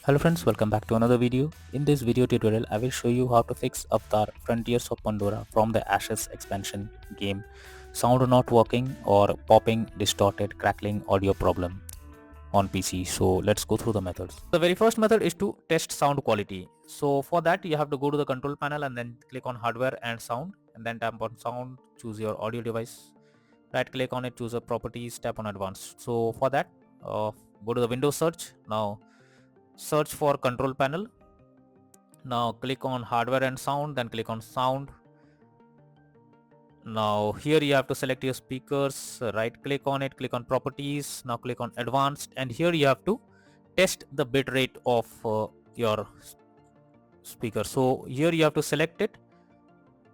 Hello friends, welcome back to another video. In this video tutorial, I will show you how to fix Avatar Frontiers of Pandora from the Ashes expansion game. Sound not working or popping, distorted, crackling audio problem on PC. So let's go through the methods. The very first method is to test sound quality. So for that you have to go to the control panel and then click on hardware and sound and then tap on sound, choose your audio device, right click on it, choose a properties, tap on advanced. So for that go to the Windows search. Now search for control panel. Now click on hardware and sound, then click on sound. Now here you have to select your speakers, right click on it, click on properties, now click on advanced, and here you have to test the bit rate of your speaker. So here you have to select it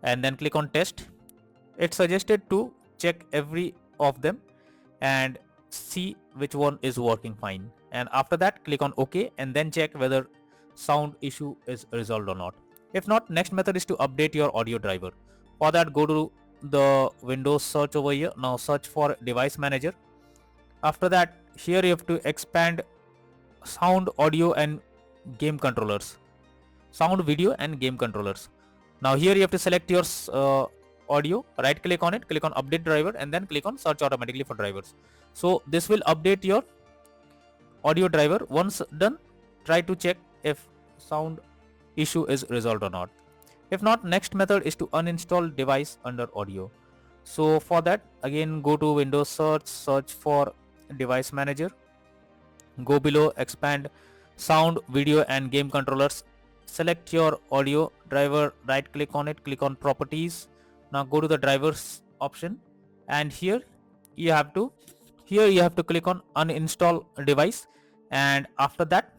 and then click on test. It's suggested to check every of them and see which one is working fine, and after that click on OK and then check whether sound issue is resolved or not. If not, next method is to update your audio driver. For that, go to the Windows search over here. Now search for device manager. After that, here you have to expand sound, audio and game controllers, sound, video and game controllers. Now here you have to select your audio, right click on it, click on update driver and then click on search automatically for drivers. So this will update your audio driver. Once done, try to check if sound issue is resolved or not. If not, next method is to uninstall device under audio. So for that, again go to Windows search, search for device manager, go below, expand sound, video and game controllers, select your audio driver, right click on it, click on properties. Now go to the drivers option and here you have to click on uninstall device, and after that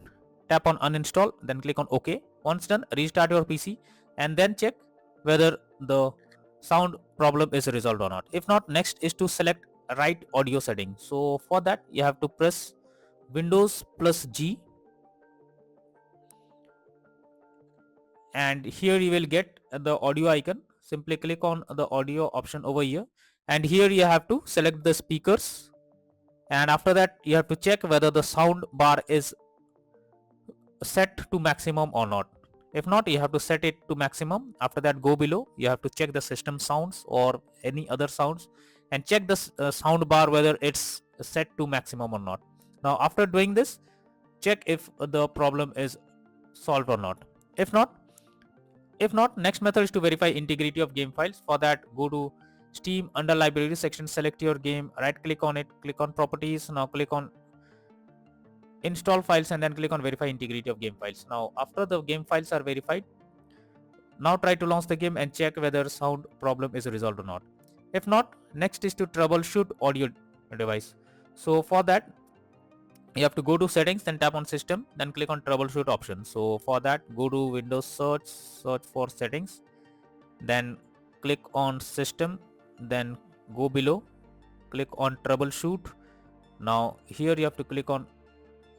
tap on uninstall, then click on OK. Once done, restart your PC and then check whether the sound problem is resolved or not. If not, next is to select right audio setting. So for that you have to press Windows plus G and here you will get the audio icon. Simply click on the audio option over here and here you have to select the speakers, and after that you have to check whether the sound bar is set to maximum or not. If not, you have to set it to maximum. After that, go below, you have to check the system sounds or any other sounds and check the sound bar whether it's set to maximum or not. Now after doing this, check if the problem is solved or not. If not, next method is to verify integrity of game files. For that, go to Steam, under library section, select your game, right click on it, click on properties. Now click on install files and then click on verify integrity of game files. Now after the game files are verified, now try to launch the game and check whether sound problem is resolved or not. If not, next is to troubleshoot audio device. So for that, you have to go to settings, then tap on system, then click on troubleshoot option. So for that, go to Windows search, search for settings, then click on system, then go below, click on troubleshoot. Now here you have to click on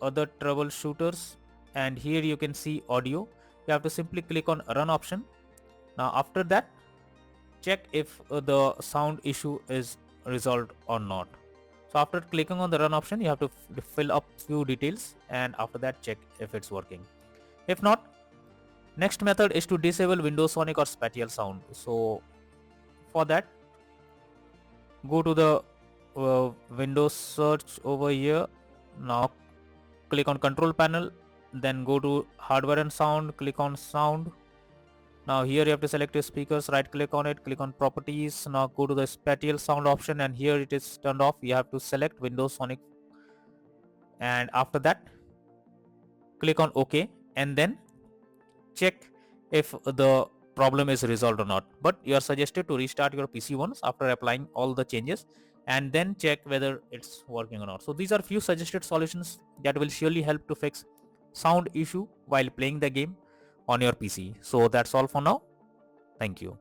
other troubleshooters and here you can see audio. You have to simply click on run option. Now after that, check if the sound issue is resolved or not. So after clicking on the run option, you have to fill up few details and after that check if it's working. If not, next method is to disable Windows Sonic or spatial sound. So for that, go to the Windows search over here. Now click on control panel, then go to hardware and sound, click on sound. Now here you have to select your speakers, right click on it, click on properties. Now go to the spatial sound option and here it is turned off. You have to select Windows Sonic and after that click on OK and then check if the problem is resolved or not. But you are suggested to restart your PC once after applying all the changes and then check whether it's working or not. So these are few suggested solutions that will surely help to fix sound issue while playing the game on your PC. So that's all for now. Thank you.